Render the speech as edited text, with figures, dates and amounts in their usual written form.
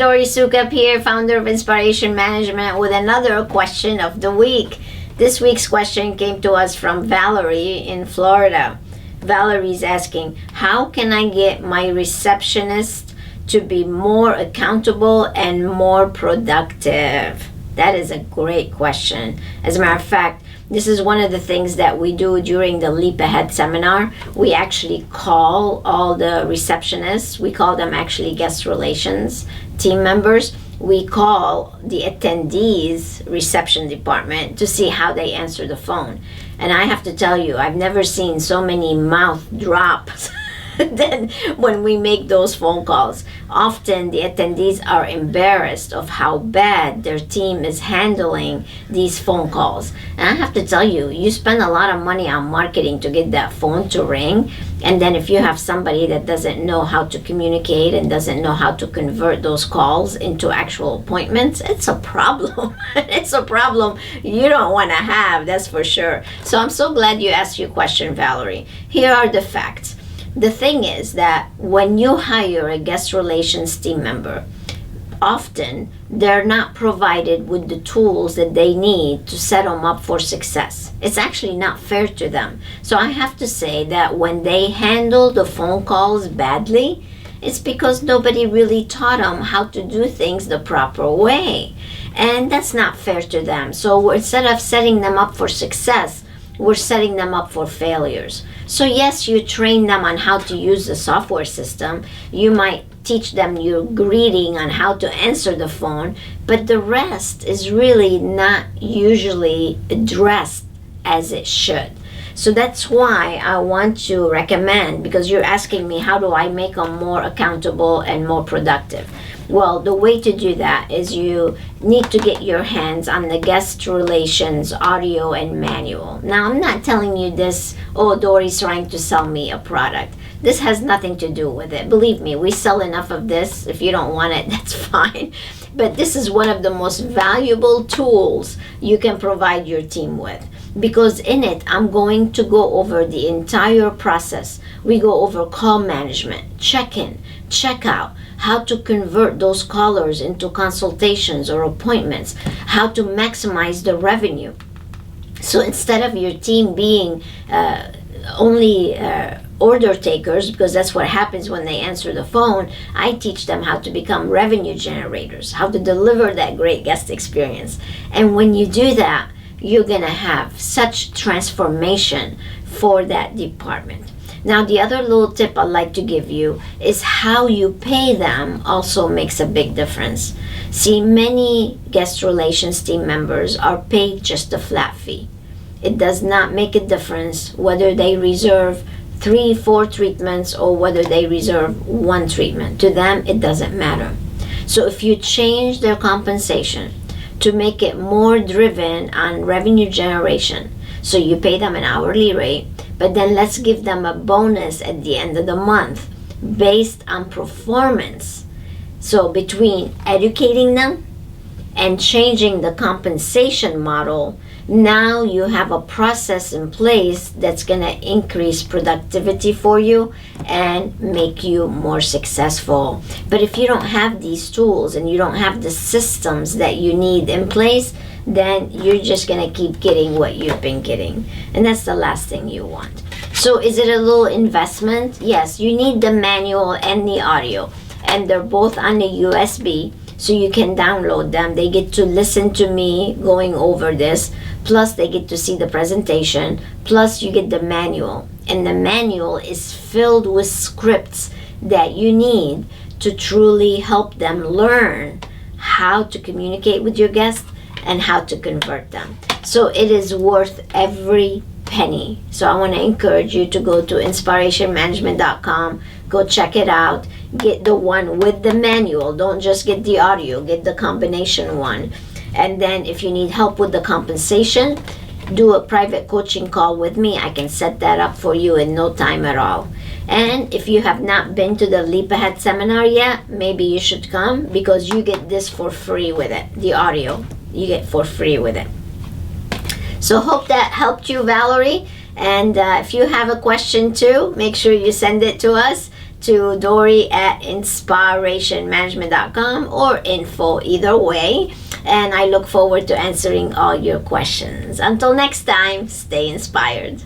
Dori Sukup here, founder of Inspiration Management, with another question of the week. This week's question came to us from Valerie in Florida. Valerie's asking, how can I get my receptionist to be more accountable and more productive? That is a great question. As a matter of fact, this is one of the things that we do during the Leap Ahead seminar. We actually call all the receptionists, we call them actually guest relations team members. We call the attendees reception department to see how they answer the phone. And I have to tell you, I've never seen so many mouth drops than when we make those phone calls. Often the attendees are embarrassed of how bad their team is handling these phone calls. And I have to tell you, you spend a lot of money on marketing to get that phone to ring. And then if you have somebody that doesn't know how to communicate and doesn't know how to convert those calls into actual appointments, it's a problem. It's a problem you don't want to have, that's for sure. So I'm so glad you asked your question, Valerie. Here are the facts. The thing is that when you hire a guest relations team member, often they're not provided with the tools that they need to set them up for success. It's actually not fair to them. So I have to say that when they handle the phone calls badly, it's because nobody really taught them how to do things the proper way. And that's not fair to them. So instead of setting them up for success, we're setting them up for failures. So yes, you train them on how to use the software system. You might teach them your greeting on how to answer the phone, but the rest is really not usually addressed as it should. So that's why I want to recommend, because you're asking me, how do I make them more accountable and more productive? Well, the way to do that is you need to get your hands on the guest relations audio and manual. Now, I'm not telling you this, oh, Dori's trying to sell me a product. This has nothing to do with it. Believe me, we sell enough of this. If you don't want it, that's fine. But this is one of the most valuable tools you can provide your team with, because in it, I'm going to go over the entire process. We go over call management, check-in, check-out, how to convert those callers into consultations or appointments, how to maximize the revenue. So instead of your team being only order takers, because that's what happens when they answer the phone, I teach them how to become revenue generators, how to deliver that great guest experience. And when you do that, you're gonna have such transformation for that department. Now, the other little tip I'd like to give you is how you pay them also makes a big difference. See, many guest relations team members are paid just a flat fee. It does not make a difference whether they reserve 3, 4 treatments or whether they reserve 1 treatment. To them, it doesn't matter. So if you change their compensation to make it more driven on revenue generation, so you pay them an hourly rate, but then let's give them a bonus at the end of the month based on performance. So between educating them and changing the compensation model, now you have a process in place that's going to increase productivity for you and make you more successful. But if you don't have these tools and you don't have the systems that you need in place, then you're just going to keep getting what you've been getting. And that's the last thing you want. So is it a little investment? Yes, you need the manual and the audio. And they're both on the USB, so you can download them. They get to listen to me going over this. Plus, they get to see the presentation. Plus, you get the manual. And the manual is filled with scripts that you need to truly help them learn how to communicate with your guests and how to convert them. So it is worth every penny. So I want to encourage you to go to inspirationmanagement.com, go check it out, get the one with the manual. Don't just get the audio, get the combination one. And then if you need help with the compensation, do a private coaching call with me. I can set that up for you in no time at all. And if you have not been to the Leap Ahead seminar yet, maybe you should come, because you get this for free with it. The audio you get for free with it. So hope that helped you, Valerie. And if you have a question too, make sure you send it to us. to Dory at inspirationmanagement.com or info, either way. And I look forward to answering all your questions. Until next time, stay inspired.